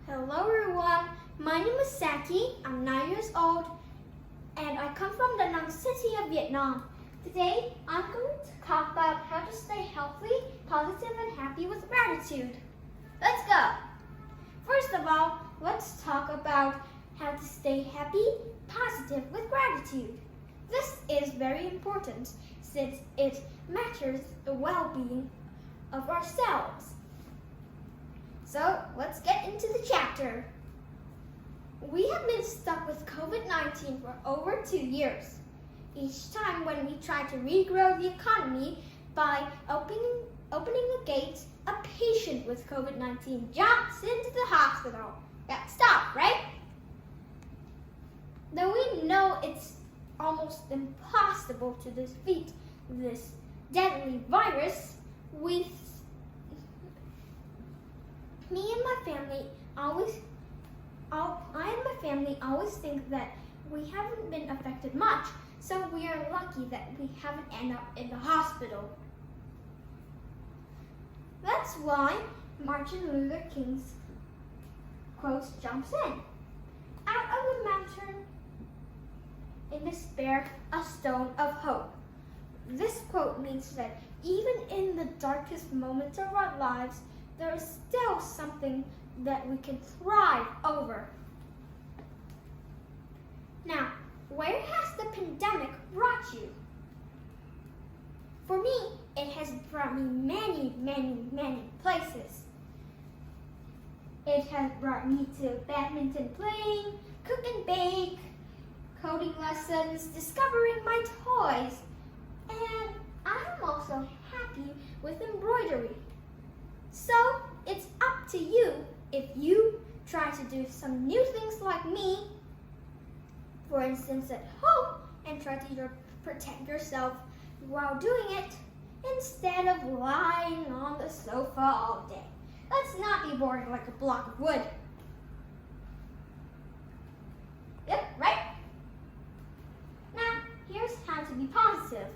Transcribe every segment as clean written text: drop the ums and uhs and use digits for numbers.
Hello everyone, my name is Saki, I'm 9 years old and I come from Da Nang City of Vietnam. Today I'm going to talk about how to stay healthy, positive and happy with gratitude. Let's go! First of all, let's talk about how to stay happy, positive with gratitude. This is very important since it matters the well-being of ourselves. So let's get into the chapter. We have been stuck with COVID-19 for over 2 years. Each time when we try to regrow the economy by opening the gates, a patient with COVID-19 jumps into the hospital. Got stopped, right? Though we know it's almost impossible to defeat this deadly virus, I and my family always think that we haven't been affected much, so we are lucky that we haven't ended up in the hospital. That's why Martin Luther King's quote jumps in. Out of the mountain in despair, a stone of hope. This quote means that even in the darkest moments of our lives, there is still something that we can thrive over. Now, where has the pandemic brought you? For me, it has brought me many places. It has brought me to badminton playing, cook and bake, coding lessons, discovering my toys, and I'm also happy with embroidery. So, it's up to you if you try to do some new things like me, for instance at home, and try to protect yourself while doing it, instead of lying on the sofa all day. Let's not be bored like a block of wood. Yep, right? Now, here's how to be positive.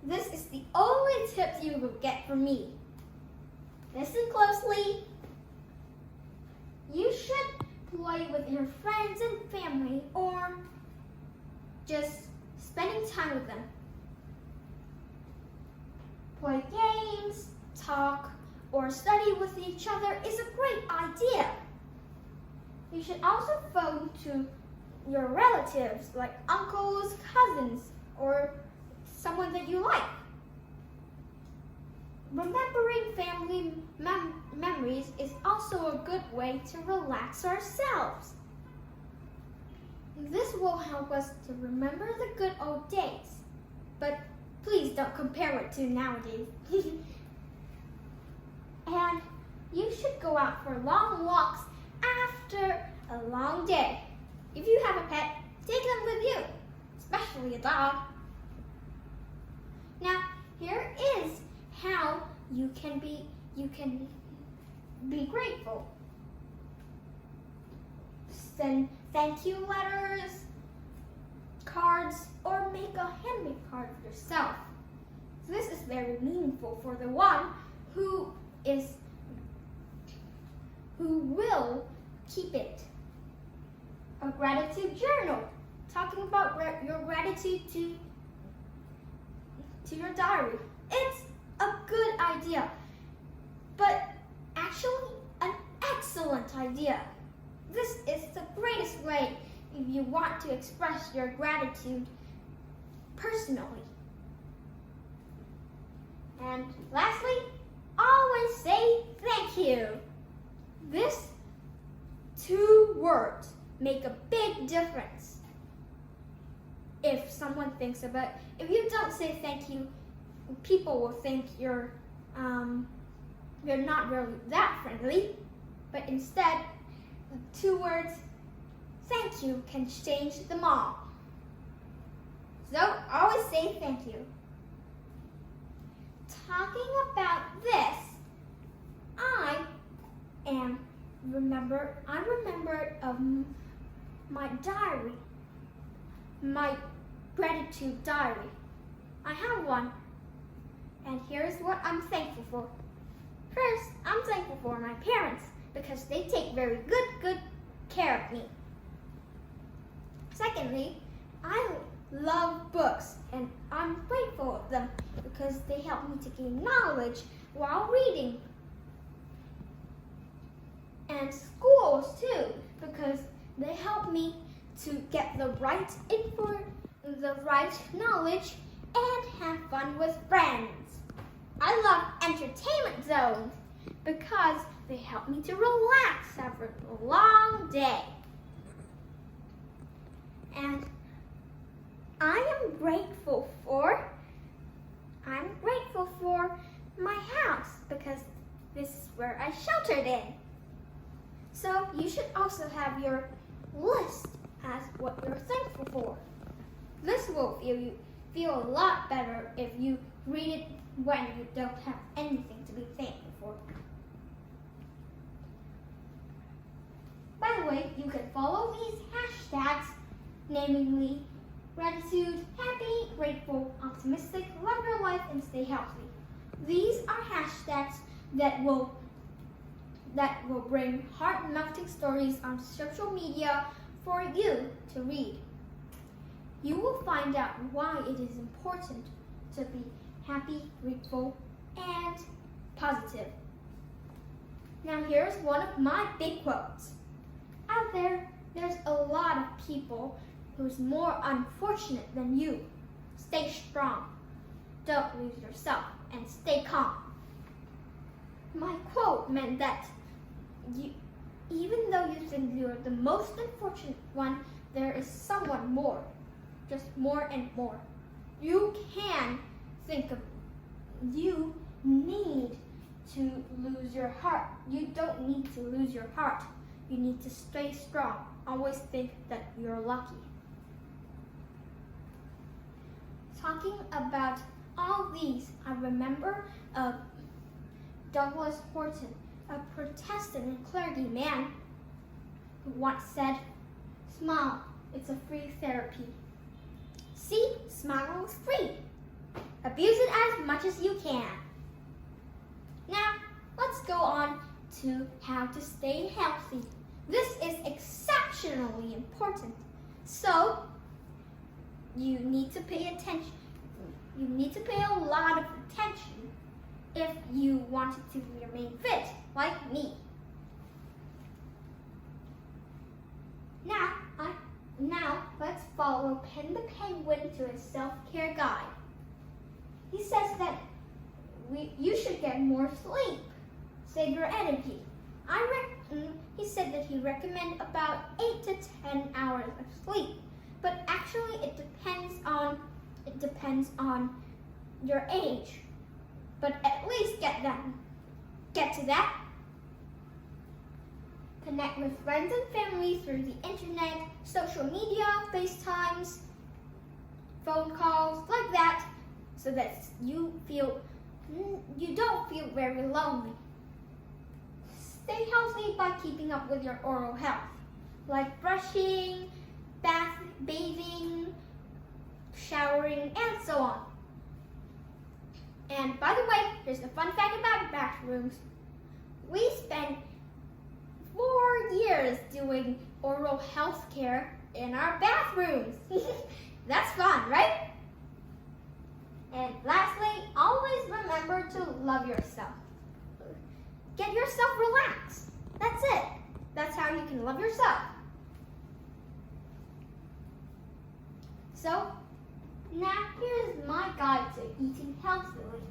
This is the only tip you will get from me. Listen closely. You should play with your friends and family or just spending time with them. Play games, talk, or study with each other is a great idea. You should also phone to your relatives like uncles, cousins, or someone that you like. Remembering family memories is also a good way to relax ourselves. This will help us to remember the good old days, but please don't compare it to nowadays. And you should go out for long walks after a long day. If you have a pet, take them with you, especially a dog. Now, here is how you can be grateful. Send thank you letters, cards, or make a handmade card yourself. This is very meaningful for the one who will keep it. A gratitude journal, talking about your gratitude to your diary. It's a good idea, but actually an excellent idea. This is the greatest way if you want to express your gratitude personally. And lastly, always say thank you. These 2 words make a big difference. If someone thinks about, if you don't say thank you, people will think you're not really that friendly, but instead, the 2 words, thank you, can change them all. So, always say thank you. Talking about this, I'm remembered of my diary, my gratitude diary. I have one. And here's what I'm thankful for. First, I'm thankful for my parents because they take very good care of me. Secondly, I love books and I'm grateful of them because they help me to gain knowledge while reading. And schools too, because they help me to get the right info, the right knowledge, and have fun with friends. I love entertainment zones because they help me to relax after a long day. And I'm grateful for my house because this is where I sheltered in. So you should also have your list as what you're thankful for. This will feel a lot better if you read it when you don't have anything to be thankful for. By the way, you can follow these hashtags, namely gratitude, happy, grateful, optimistic, love your life, and stay healthy. These are hashtags that will bring heart-melting stories on social media for you to read. You will find out why it is important to be happy, grateful, and positive. Now here's one of my big quotes. Out there's a lot of people who's more unfortunate than you. Stay strong. Don't lose yourself and stay calm. My quote meant that even though you think you're the most unfortunate one, there is someone more, just more and more. You can think of, you need to lose your heart. You don't need to lose your heart. You need to stay strong. Always think that you're lucky. Talking about all these, I remember Douglas Horton, a Protestant and clergy man, who once said, "Smile, it's a free therapy." See, smile is free. Abuse it as much as you can. Now, let's go on to how to stay healthy. This is exceptionally important. So, you need to pay attention. You need to pay a lot of attention if you want to remain fit, like me. Now let's follow Pen the Penguin to his self-care guide. He says that you should get more sleep, save your energy. He said that he recommends about 8 to 10 hours of sleep, but actually it depends on your age. But at least get to that. Connect with friends and family through the internet, social media, FaceTimes, phone calls, like that, so that you don't feel very lonely. Stay healthy by keeping up with your oral health, like brushing, bathing, showering, and so on. And by the way, here's a fun fact about bathrooms. We spent 4 years doing oral health care in our bathrooms. That's fun, right? And lastly, always remember to love yourself. Get yourself relaxed. That's it. That's how you can love yourself. So, now here's my guide to eating healthily.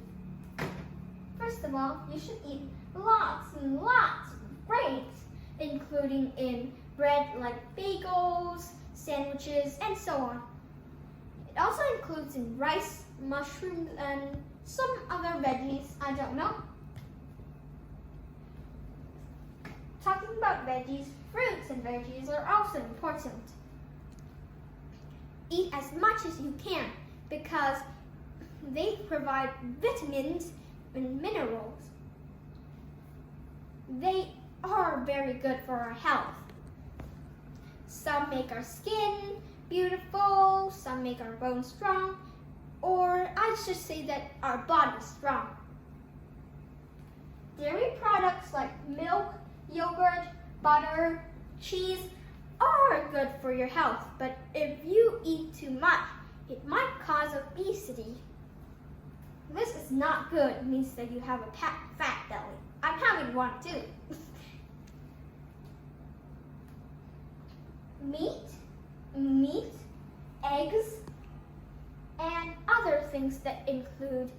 First of all, you should eat lots and lots of grains, including in bread like bagels, sandwiches, and so on. It also includes in rice, mushrooms, and some other veggies, I don't know. Talking about veggies, fruits and veggies are also important. Eat as much as you can because they provide vitamins and minerals. They are very good for our health. Some make our skin beautiful, some make our bones strong, or I should say that our body is strong. Dairy products like milk, yogurt, butter, cheese are good for your health, but if you eat too much, it might cause obesity. This is not good. It means that you have a fat belly. I probably want to. meat, eggs, and other things that include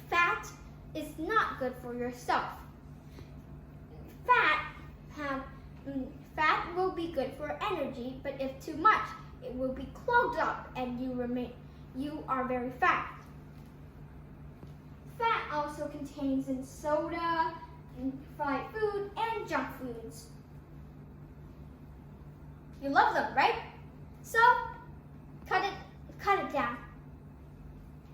fat is not good for yourself. Fat will be good for energy, but if too much, it will be clogged up and you are very fat. Fat also contains in soda, fried food, and junk foods. You love them, right? So, cut it down.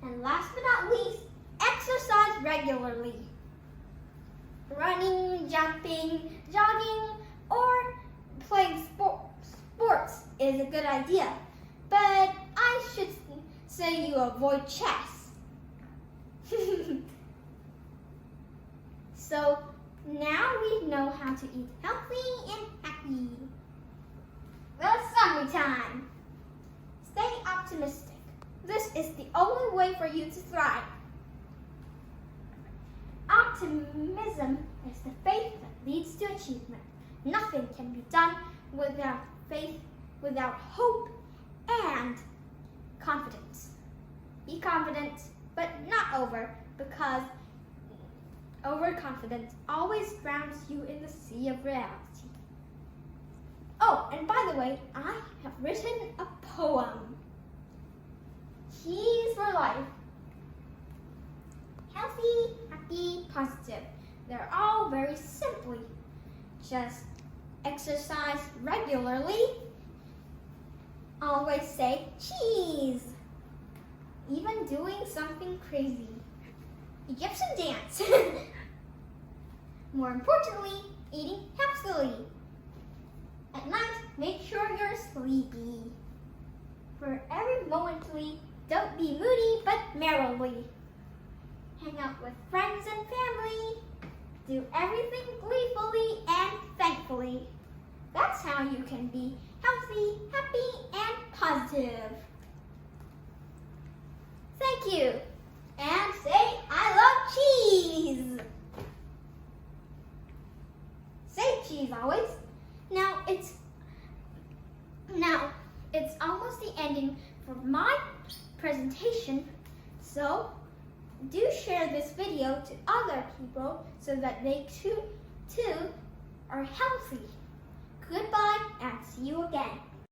And last but not least, exercise regularly. Running, jumping, jogging, or playing sports is a good idea. But I should say you avoid chess. So now we know how to eat healthy and happy. Well, summertime. Stay optimistic. This is the only way for you to thrive. Optimism is the faith that leads to achievement. Nothing can be done without faith, without hope, and confidence. Be confident, but not over, because overconfidence always drowns you in the sea of reality. Oh, and by the way, I have written a poem. Keys for life. Healthy, happy, positive. They're all very simply. Just exercise regularly. Always say cheese. Even doing something crazy. Yips and dance. More importantly, eating healthily. At night, make sure you're sleepy. For every momently, don't be moody but merrily. Hang out with friends and family. Do everything gleefully and thankfully. That's how you can be healthy, happy, and positive. Thank you. And say, I love cheese. Say cheese always. Now it's almost the ending for my presentation, so do share this video to other people so that they too are healthy. Goodbye and see you again.